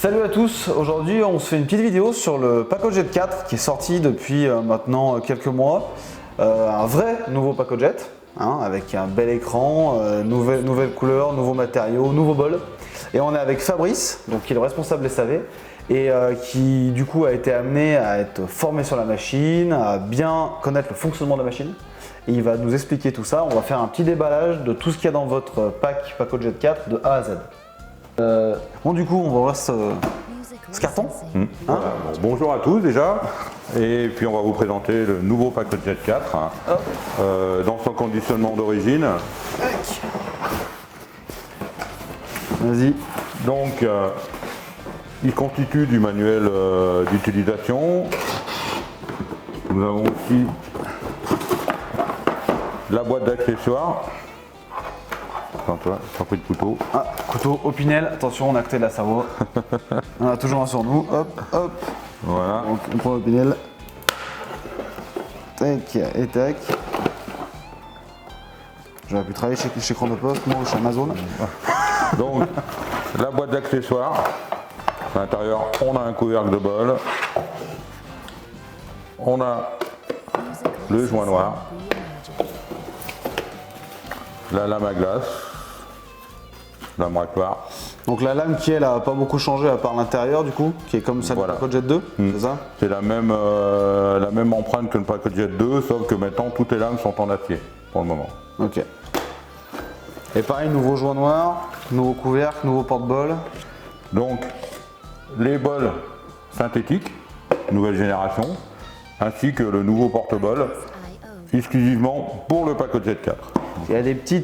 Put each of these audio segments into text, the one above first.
Salut à tous, aujourd'hui on se fait une petite vidéo sur le Pacojet 4 qui est sorti depuis maintenant quelques mois. Un vrai nouveau Pacojet, avec un bel écran, nouvelle couleur, nouveaux matériaux, nouveau bol. Et on est avec Fabrice, donc qui est le responsable SAV, et qui du coup a été amené à être formé sur la machine, à bien connaître le fonctionnement de la machine. Et il va nous expliquer tout ça. On va faire un petit déballage de tout ce qu'il y a dans votre pack Pacojet 4 de A à Z. Bon, du coup on va voir ce carton. Voilà. Bon, bonjour à tous déjà, et puis on va vous présenter le nouveau Pacojet 4 dans son conditionnement d'origine. Vas-y. Donc il constitue du manuel d'utilisation. Nous avons aussi la boîte d'accessoires. Attends-toi, sans pris de couteau. Ah, couteau Opinel, attention on a acté la cerveau. On a toujours un sur nous, hop, hop. Voilà. Donc on prend Opinel. Tac et tac. J'aurais pu travailler chez Chronopost, moi ou chez Amazon. Donc la boîte d'accessoires. À l'intérieur, on a un couvercle de bol. On a le joint noir. La lame à glace. Lame racloir. Donc la lame qui elle a pas beaucoup changé à part l'intérieur du coup, qui est comme celle Voilà. du Pacojet 2, c'est ça? C'est la même empreinte que le Pacojet 2, sauf que maintenant toutes les lames sont en acier pour le moment. Ok. Et pareil, nouveau joint noir, nouveau couvercle, nouveau porte-bol. Donc les bols synthétiques, nouvelle génération, ainsi que le nouveau porte-bol, exclusivement pour le Pacojet 4. Il y a des petits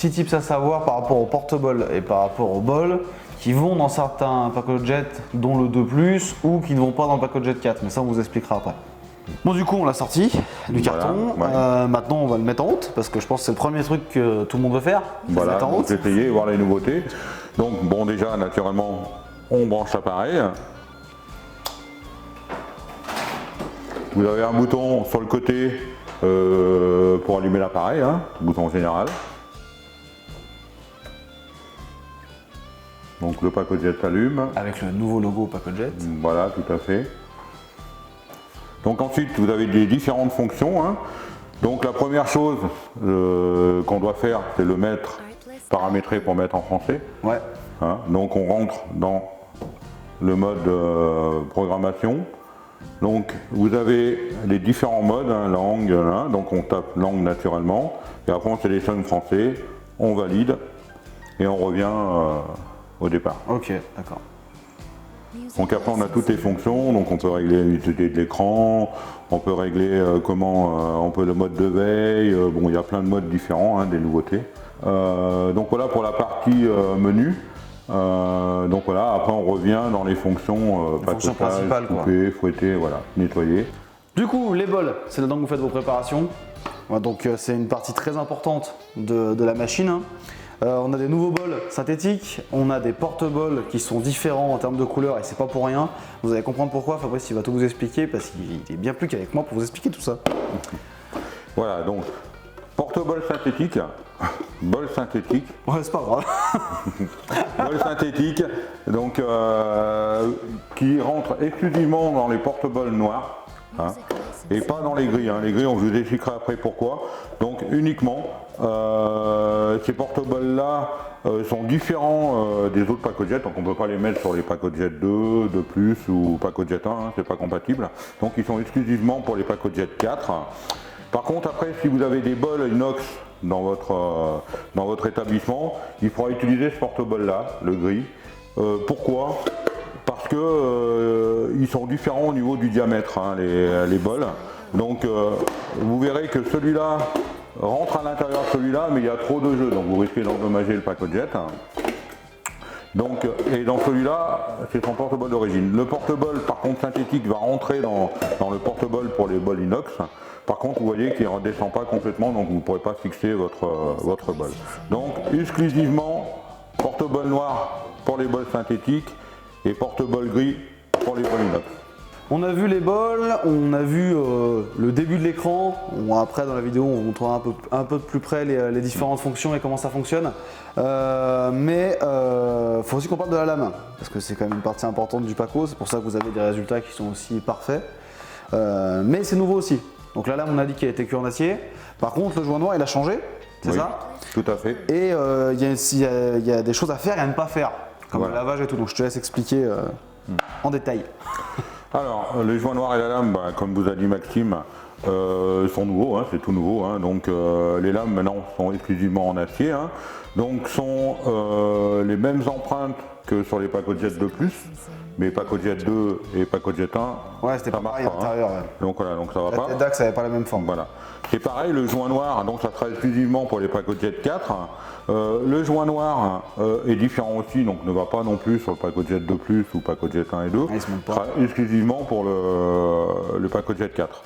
tips à savoir par rapport au porte-bol et par rapport au bol qui vont dans certains Pacojet, dont le 2+, ou qui ne vont pas dans le Pacojet 4, mais ça on vous expliquera après. Bon, du coup on l'a sorti du carton. Voilà, ouais. Maintenant on va le mettre en route parce que je pense que c'est le premier truc que tout le monde veut faire. Voilà, mettre en route. donc essayer, voir les nouveautés. Donc bon, déjà naturellement on branche l'appareil. Vous avez un bouton sur le côté pour allumer l'appareil, bouton général. Donc le Pacojet s'allume. Avec le nouveau logo Pacojet. Voilà, tout à fait. Donc ensuite vous avez des différentes fonctions. Donc la première chose qu'on doit faire, c'est le mettre paramétré pour mettre en français. Ouais. Donc on rentre dans le mode programmation. Donc vous avez les différents modes, langue, donc on tape langue naturellement, et après on sélectionne français, on valide, et on revient au départ. Ok, d'accord. Donc après on a toutes les fonctions, donc on peut régler l'utilité de l'écran, on peut régler on peut le mode de veille, bon il y a plein de modes différents, des nouveautés. Donc voilà pour la partie menu. Donc voilà, après on revient dans les fonctions principales, couper, fouetter, voilà, nettoyer. Du coup, les bols, c'est là-dedans que vous faites vos préparations. Donc c'est une partie très importante de la machine. On a des nouveaux bols synthétiques, on a des porte-bols qui sont différents en termes de couleur et c'est pas pour rien. Vous allez comprendre pourquoi, Fabrice il va tout vous expliquer parce qu'il est bien plus qu'avec moi pour vous expliquer tout ça. Voilà, donc porte-bol synthétique, bol synthétique. Ouais, c'est pas grave. Bol synthétique, donc qui rentre exclusivement dans les porte-bols noirs. Et pas dans les gris. Les gris, on vous expliquera après pourquoi. Donc uniquement, ces porte-bols là sont différents des autres Pacojet, donc on ne peut pas les mettre sur les Pacojet 2, 2+, ou Pacojet 1, c'est pas compatible. Donc ils sont exclusivement pour les Pacojet 4. Par contre après, si vous avez des bols inox dans votre établissement, il faudra utiliser ce porte-bol là, le gris. Pourquoi ? Parce que ils sont différents au niveau du diamètre, les bols. Donc vous verrez que celui-là rentre à l'intérieur de celui-là, mais il y a trop de jeux, donc vous risquez d'endommager le Pacojet. Donc, et dans celui-là, c'est son porte-bol d'origine. Le porte-bol par contre synthétique va rentrer dans le porte-bol pour les bols inox. Par contre, vous voyez qu'il ne redescend pas complètement, donc vous ne pourrez pas fixer votre bol. Donc exclusivement porte-bol noir pour les bols synthétiques et porte-bol gris pour les bols inox. On a vu les bols, on a vu le début de l'écran. Après, dans la vidéo, on vous montrera un peu de plus près les différentes fonctions et comment ça fonctionne. Mais faut aussi qu'on parle de la lame, parce que c'est quand même une partie importante du Paco. C'est pour ça que vous avez des résultats qui sont aussi parfaits. Mais c'est nouveau aussi. Donc la lame, on a dit qu'elle était cuite en acier. Par contre, le joint noir, il a changé, c'est Oui, ça? tout à fait. Et il y a des choses à faire et à ne pas faire, comme Voilà. le lavage et tout. Donc je te laisse expliquer en détail. Alors, les joints noirs et la lame, comme vous a dit Maxime, sont nouveaux, hein, c'est tout nouveau. Hein, donc les lames maintenant sont exclusivement en acier. Hein, donc sont les mêmes empreintes que sur les PacoJet 2+, mais PacoJet 2 et PacoJet 1, Ouais, c'était pas pareil à hein. l'intérieur. Ouais. Donc voilà, donc ça va La pas. tête d'axe n'avait pas la même forme. Voilà. C'est pareil, le joint noir, donc ça sera exclusivement pour les PacoJet 4. Le joint noir est différent aussi, donc ne va pas non plus sur le PacoJet 2+, ou PacoJet 1 et 2. Ah, il se monte pas. Sera exclusivement pour le PacoJet 4.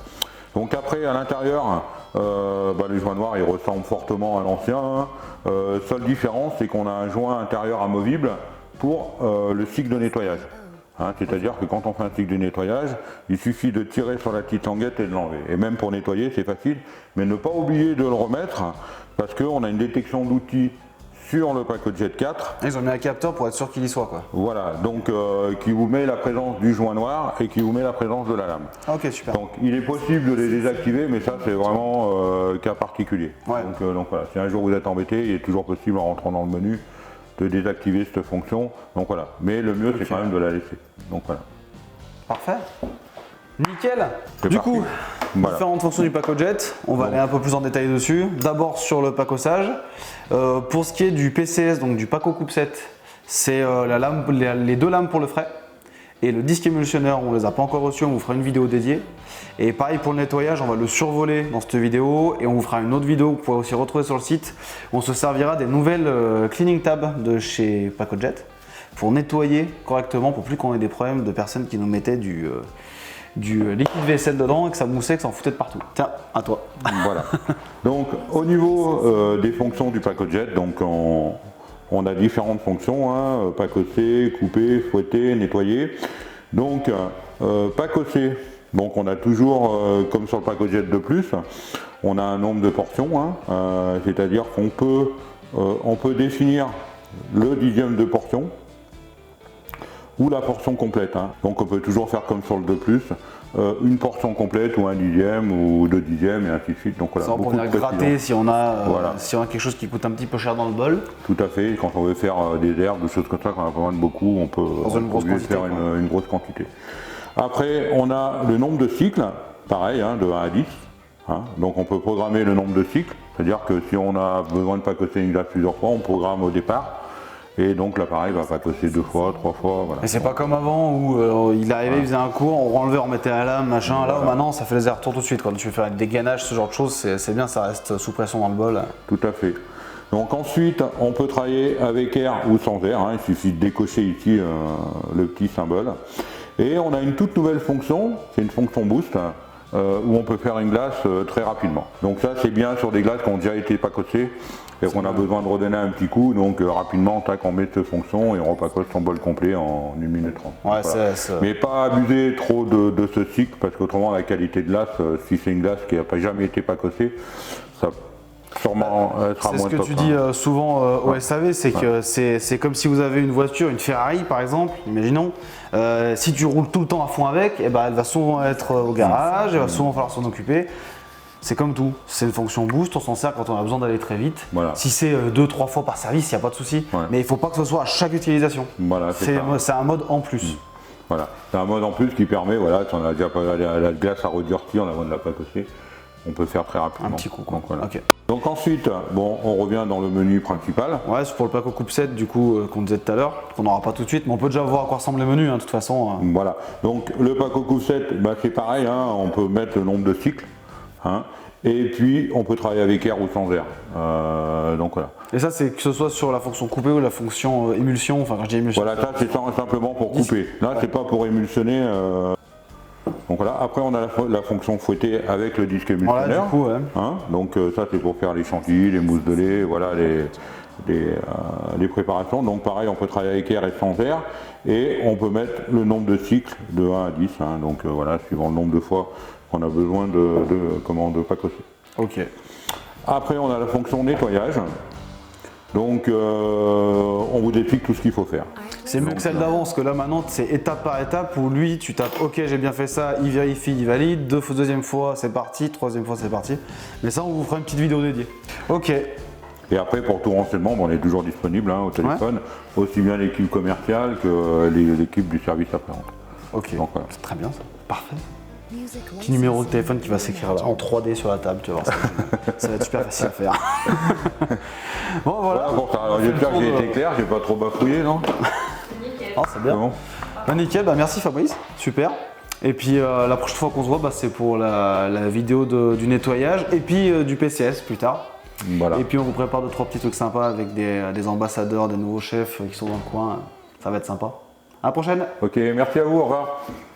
Donc après, à l'intérieur, le joint noir il ressemble fortement à l'ancien. Seule différence, c'est qu'on a un joint intérieur amovible pour le cycle de nettoyage. Hein, c'est-à-dire que quand on fait un cycle de nettoyage, il suffit de tirer sur la petite languette et de l'enlever. Et même pour nettoyer, c'est facile, mais ne pas oublier de le remettre, parce qu'on a une détection d'outils sur le PacoJet 4. Ils ont mis un capteur pour être sûr qu'il y soit, quoi. Voilà, donc qui vous met la présence du joint noir et qui vous met la présence de la lame. Ok, super. Donc il est possible de les désactiver, mais ça c'est vraiment cas particulier. Ouais. Donc voilà, si un jour vous êtes embêté, il est toujours possible en rentrant dans le menu de désactiver cette fonction. Donc voilà, mais le mieux c'est quand même de la laisser. Donc voilà. Parfait. Nickel. C'est Du parti. coup, Voilà. différentes fonctions du PacoJet. On va aller un peu plus en détail dessus. D'abord sur le pacossage. Pour ce qui est du PCS, donc du Paco Coupe 7, c'est les deux lames pour le frais. Et le disque émulsionneur, on ne les a pas encore reçus, on vous fera une vidéo dédiée. Et pareil pour le nettoyage, on va le survoler dans cette vidéo et on vous fera une autre vidéo que vous pouvez aussi retrouver sur le site. On se servira des nouvelles cleaning tabs de chez PacoJet pour nettoyer correctement, pour plus qu'on ait des problèmes de personnes qui nous mettaient du liquide vaisselle dedans et que ça moussait, que ça en foutait de partout. Tiens, à toi. Voilà. Donc au niveau des fonctions du PacoJet, donc on a différentes fonctions, hein, pacosser, couper, fouetter, nettoyer. Donc pacosser, donc on a toujours, comme sur le PacoJet 2+, on a un nombre de portions, hein, c'est-à-dire qu'on peut, on peut définir le dixième de portion ou la portion complète. Hein. Donc on peut toujours faire comme sur le 2+, une portion complète ou un dixième ou deux dixièmes et ainsi de suite. Donc voilà, Ça va pour beaucoup de venir gratter précision. si on a quelque chose qui coûte un petit peu cher dans le bol. Tout à fait, quand on veut faire des herbes, des choses comme ça, quand on a besoin de beaucoup, on peut, Dans une grosse quantité, faire une grosse quantité. Après, on a le nombre de cycles, pareil, hein, de 1 à 10. Hein. Donc on peut programmer le nombre de cycles, c'est-à-dire que si on a besoin de pacosser une glace plusieurs fois, on programme au départ. Et donc l'appareil va pacosser 2 fois, 3 fois, voilà. Et c'est pas comme avant où il arrivait, il faisait un cours, on renlevait, on remettait la lame, machin. Là Voilà. maintenant ça fait les allers-retours tout de suite. Quand tu veux faire des gainages, ce genre de choses, c'est bien, ça reste sous pression dans le bol. Tout à fait. Donc ensuite, on peut travailler avec air ou sans air, hein. Il suffit de décocher ici le petit symbole. Et on a une toute nouvelle fonction, c'est une fonction boost, où on peut faire une glace très rapidement. Donc ça c'est bien sur des glaces qui ont déjà été pacossées et qu'on a besoin de redonner un petit coup, donc rapidement tac, on met cette fonction et on repacosse son bol complet en 1 minute 30. Ouais, Voilà. Mais pas abuser trop de ce cycle parce qu'autrement la qualité de glace, si c'est une glace qui n'a pas jamais été pacossée, ça sûrement sera C'est ce moins que top, tu hein. dis souvent au SAV, c'est que c'est comme si vous avez une voiture, une Ferrari par exemple, imaginons, si tu roules tout le temps à fond avec, eh ben, elle va souvent être au garage, il va souvent falloir s'en occuper. C'est comme tout, c'est une fonction boost, on s'en sert quand on a besoin d'aller très vite. Voilà. Si c'est 2-3 fois par service, il n'y a pas de souci, Ouais. mais il ne faut pas que ce soit à chaque utilisation. Voilà, c'est ça. C'est un mode en plus. Voilà, c'est un mode en plus qui permet, voilà, si on a déjà pas la glace à redurcir, on a besoin de la pacosser, on peut faire très rapidement. Un petit coup, quoi. Donc, voilà. Ok. Donc ensuite, bon, on revient dans le menu principal. Ouais, c'est pour le Paco Coupe 7 du coup qu'on disait tout à l'heure, qu'on n'aura pas tout de suite, mais on peut déjà voir à quoi ressemble le menu, hein, de toute façon. Voilà, donc le Paco Coupe 7, bah, c'est pareil, hein, on peut mettre le nombre de cycles, hein, et puis on peut travailler avec air ou sans air. Donc voilà. Et ça, c'est que ce soit sur la fonction couper ou la fonction émulsion, enfin quand je dis émulsion. Voilà, ça c'est simplement pour couper. Là, c'est pas pour émulsionner. Donc voilà, après on a la fonction fouetter avec le disque émulsionneur. Voilà, du coup, ouais. Hein, donc ça c'est pour faire les chantilly, les mousses de lait, voilà, les préparations. Donc pareil, on peut travailler avec air et sans air, et on peut mettre le nombre de cycles de 1 à 10, hein. Donc voilà, suivant le nombre de fois qu'on a besoin de pacocher. Ok. Après, on a la fonction nettoyage. Donc on vous explique tout ce qu'il faut faire. C'est mieux que celle d'avant, parce que là maintenant c'est étape par étape où lui tu tapes ok j'ai bien fait ça, il vérifie, il valide, deuxième fois c'est parti, troisième fois c'est parti. Mais ça on vous fera une petite vidéo dédiée. Ok. Et après pour tout renseignement, on est toujours disponible au téléphone, aussi bien l'équipe commerciale que l'équipe du service après-vente. Ok, donc, voilà. C'est très bien ça, parfait. Petit numéro de téléphone qui va s'écrire là, en 3D sur la table, tu vas voir ça va être super facile à faire. Bon voilà. J'espère que j'ai été clair, j'ai pas trop bafouillé, non? Oh, c'est bien. Bon. Bah, nickel, bah, merci Fabrice, super. Et puis la prochaine fois qu'on se voit, bah, c'est pour la vidéo du nettoyage et puis du PCS plus tard. Voilà. Et puis on vous prépare 2-3 petits trucs sympas avec des ambassadeurs, des nouveaux chefs qui sont dans le coin. Ça va être sympa. À la prochaine. Ok, merci à vous, au revoir.